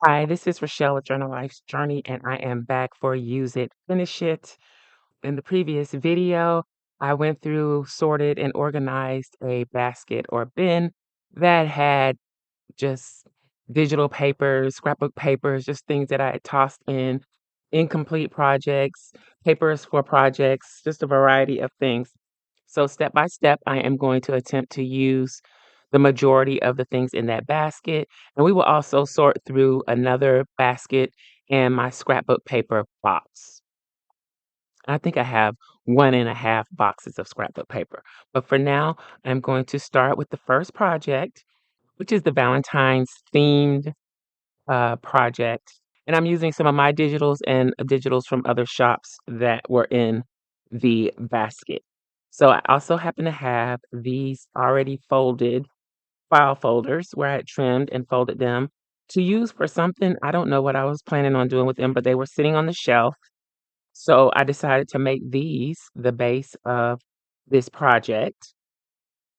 Hi, this is Rachelle with Journal Life's Journey, and I am back for Use It, Finish It. In the previous video, I went through, sorted, and organized a basket or bin that had just digital papers, scrapbook papers, just things that I had tossed in, incomplete projects, papers for projects, just a variety of things. So, step by step, I am going to attempt to use the majority of the things in that basket. And we will also sort through another basket and my scrapbook paper box. I think I have 1.5 boxes of scrapbook paper. But for now, I'm going to start with the first project, which is the Valentine's themed project. And I'm using some of my digitals and digitals from other shops that were in the basket. So I also happen to have these already folded file folders where I had trimmed and folded them to use for something. I don't know what I was planning on doing with them, but they were sitting on the shelf. So I decided to make these the base of this project.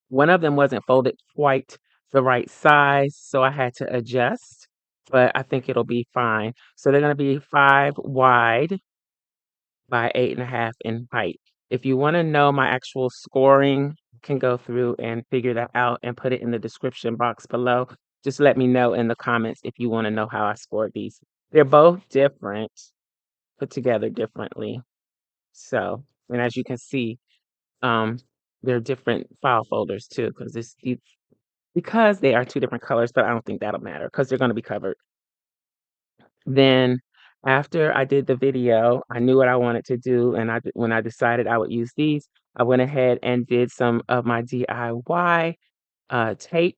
One of them wasn't folded quite the right size, so I had to adjust, but I think it'll be fine. So they're going to be 5 wide by 8.5 in height. If you want to know my actual scoring, you can go through and figure that out and put it in the description box below. Just let me know in the comments if you want to know how I scored these. They're both different, put together differently. So, and as you can see, um, they're different file folders too, because they are 2 different colors, but I don't think that'll matter because they're going to be covered. Then after I did the video, I knew what I wanted to do, and when I decided I would use these, I went ahead and did some of my DIY tape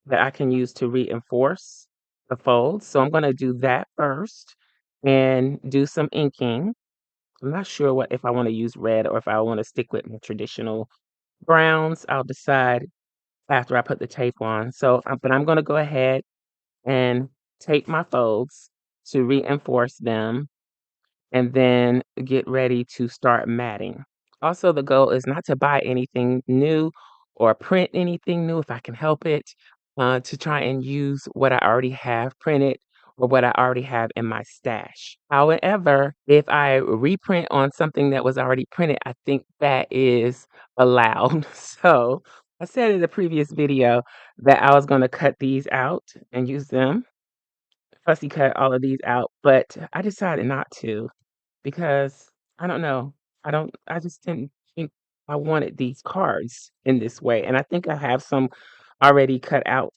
that I can use to reinforce the folds. So I'm going to do that first and do some inking. I'm not sure what if I want to use red or if I want to stick with my traditional browns. I'll decide after I put the tape on. But I'm going to go ahead and tape my folds to reinforce them and then get ready to start matting. Also, the goal is not to buy anything new or print anything new if I can help it, to try and use what I already have printed or what I already have in my stash. However, if I reprint on something that was already printed, I think that is allowed. So I said in the previous video that I was going to cut these out and use them, fussy cut all of these out, but I decided not to because I don't know. I just didn't think I wanted these cards in this way. And I think I have some already cut out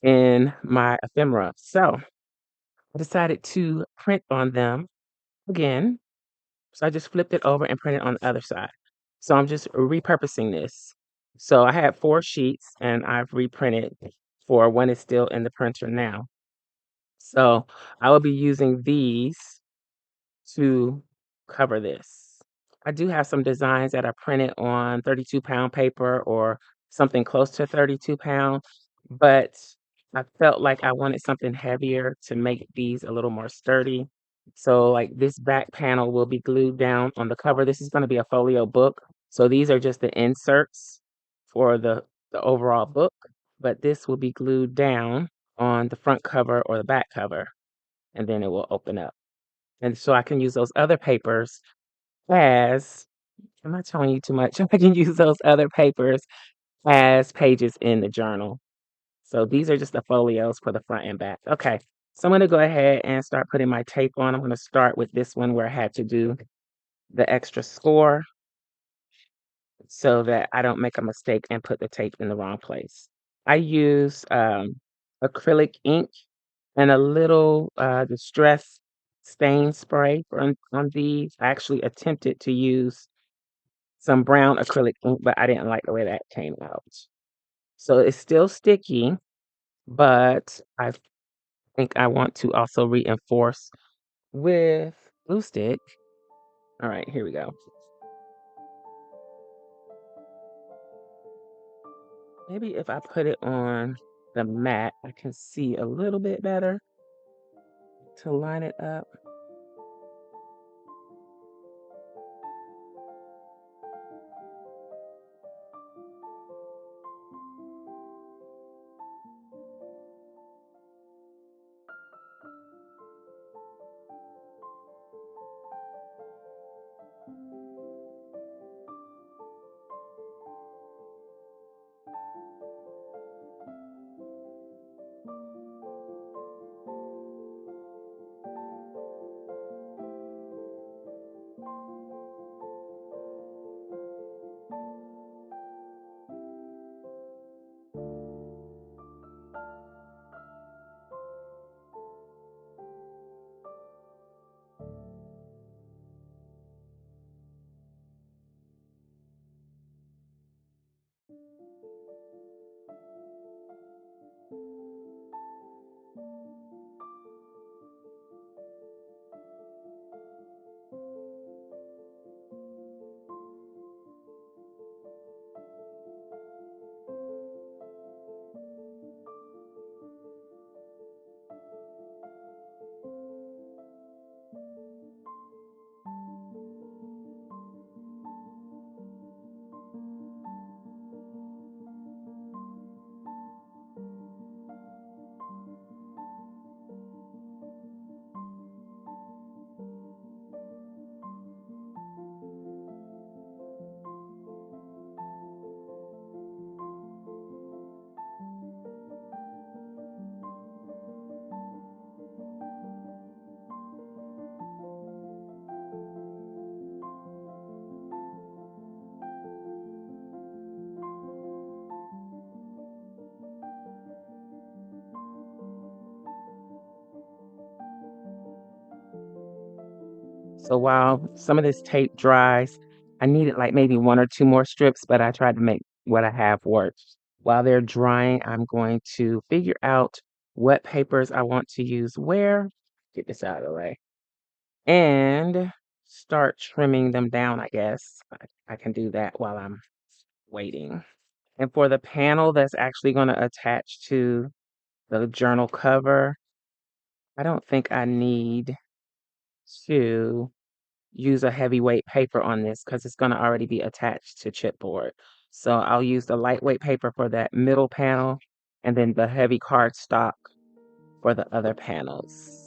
in my ephemera. So I decided to print on them again. So I just flipped it over and printed on the other side. So I'm just repurposing this. So I had 4 sheets and I've reprinted for one is still in the printer now. So I will be using these to cover this. I do have some designs that are printed on 32-pound paper or something close to 32 pound, but I felt like I wanted something heavier to make these a little more sturdy. So like this back panel will be glued down on the cover. This is going to be a folio book. So these are just the inserts for the overall book, but this will be glued down on the front cover or the back cover, and then it will open up. And so I can use those other papers as I'm not telling you too much. I can use those other papers as pages in the journal. So these are just the folios for the front and back. Okay. So I'm going to go ahead and start putting my tape on. I'm going to start with this one where I had to do the extra score so that I don't make a mistake and put the tape in the wrong place. I use acrylic ink and a little distress stain spray on these. I actually attempted to use some brown acrylic ink, but I didn't like the way that came out. So it's still sticky, but I think I want to also reinforce with glue stick. All right, here we go. Maybe if I put it on the mat, I can see a little bit better to line it up. So while some of this tape dries, I needed like maybe 1 or 2 more strips, but I tried to make what I have work. While they're drying, I'm going to figure out what papers I want to use where. Get this out of the way. And start trimming them down, I guess. I can do that while I'm waiting. And for the panel that's actually going to attach to the journal cover, I don't think I need to use a heavyweight paper on this because it's going to already be attached to chipboard. So I'll use the lightweight paper for that middle panel and then the heavy cardstock for the other panels.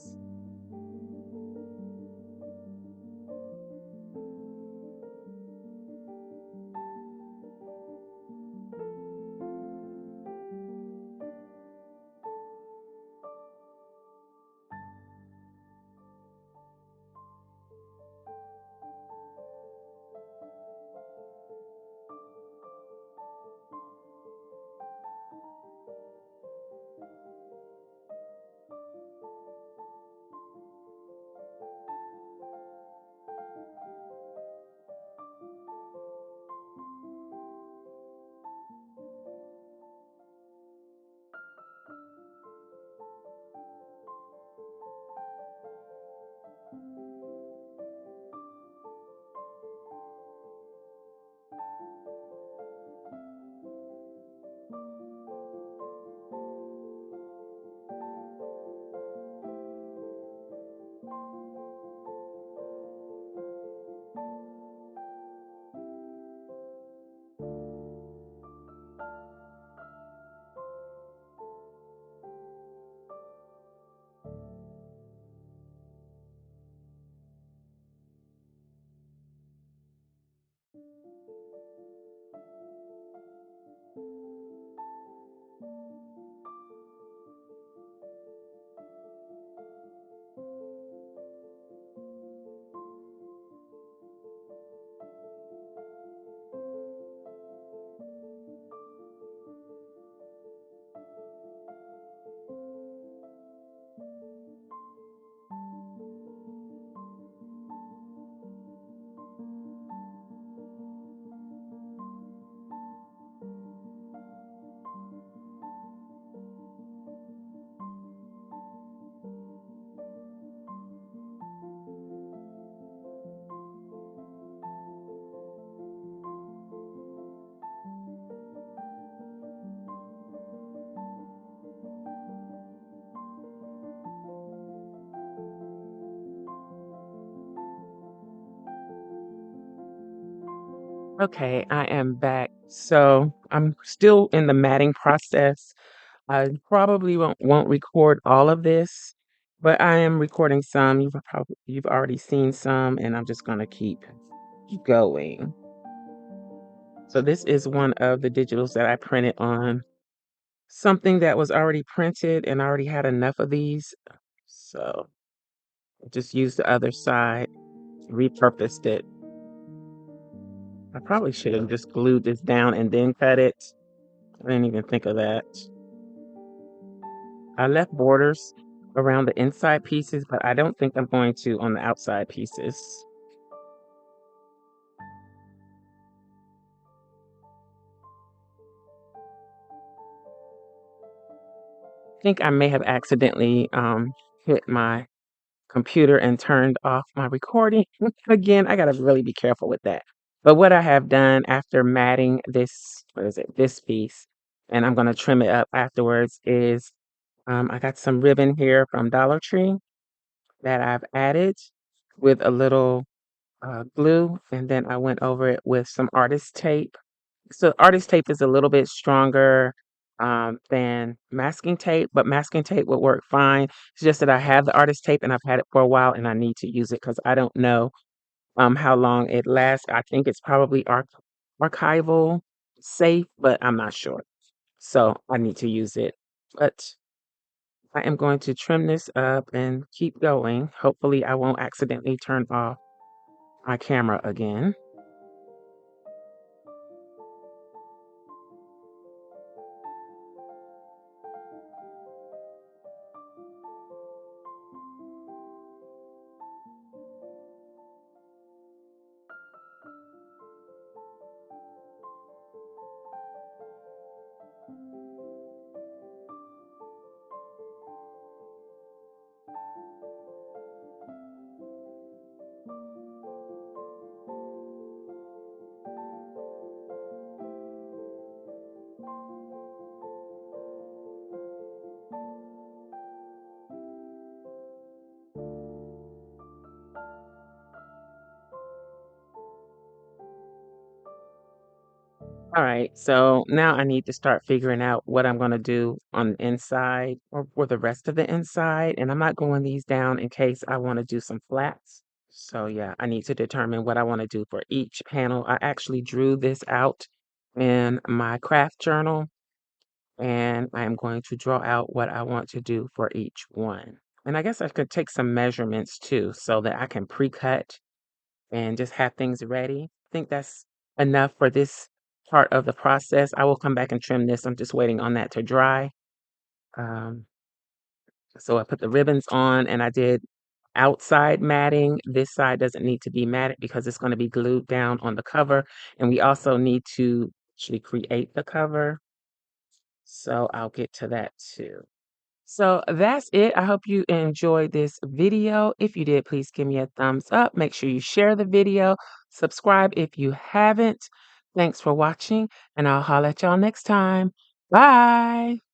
Okay, I am back. So I'm still in the matting process. I probably won't record all of this, but I am recording some. You've already seen some, and I'm just gonna keep going. So this is one of the digitals that I printed on something that was already printed and I already had enough of these. So I just used the other side, repurposed it. I probably should have just glued this down and then cut it. I didn't even think of that. I left borders around the inside pieces, but I don't think I'm going to on the outside pieces. I think I may have accidentally hit my computer and turned off my recording. Again, I gotta really be careful with that. But what I have done after matting this, what is it, this piece, and I'm gonna trim it up afterwards, is I got some ribbon here from Dollar Tree that I've added with a little glue, and then I went over it with some artist tape. So artist tape is a little bit stronger than masking tape, but masking tape would work fine. It's just that I have the artist tape and I've had it for a while and I need to use it because I don't know how long it lasts. I think it's probably archival safe, but I'm not sure. So I need to use it. But I am going to trim this up and keep going. Hopefully I won't accidentally turn off my camera again. All right, so now I need to start figuring out what I'm gonna do on the inside or for the rest of the inside, and I'm not going these down in case I wanna do some flats. So yeah, I need to determine what I wanna do for each panel. I actually drew this out in my craft journal, and I am going to draw out what I want to do for each one. And I guess I could take some measurements too so that I can pre-cut and just have things ready. I think that's enough for this part of the process. I will come back and trim this. I'm just waiting on that to dry. Um, so I put the ribbons on and I did outside matting. This side doesn't need to be matted because it's going to be glued down on the cover. And we also need to actually create the cover. So I'll get to that too. So that's it. I hope you enjoyed this video. If you did, please give me a thumbs up. Make sure you share the video. Subscribe if you haven't. Thanks for watching, and I'll holler at y'all next time. Bye.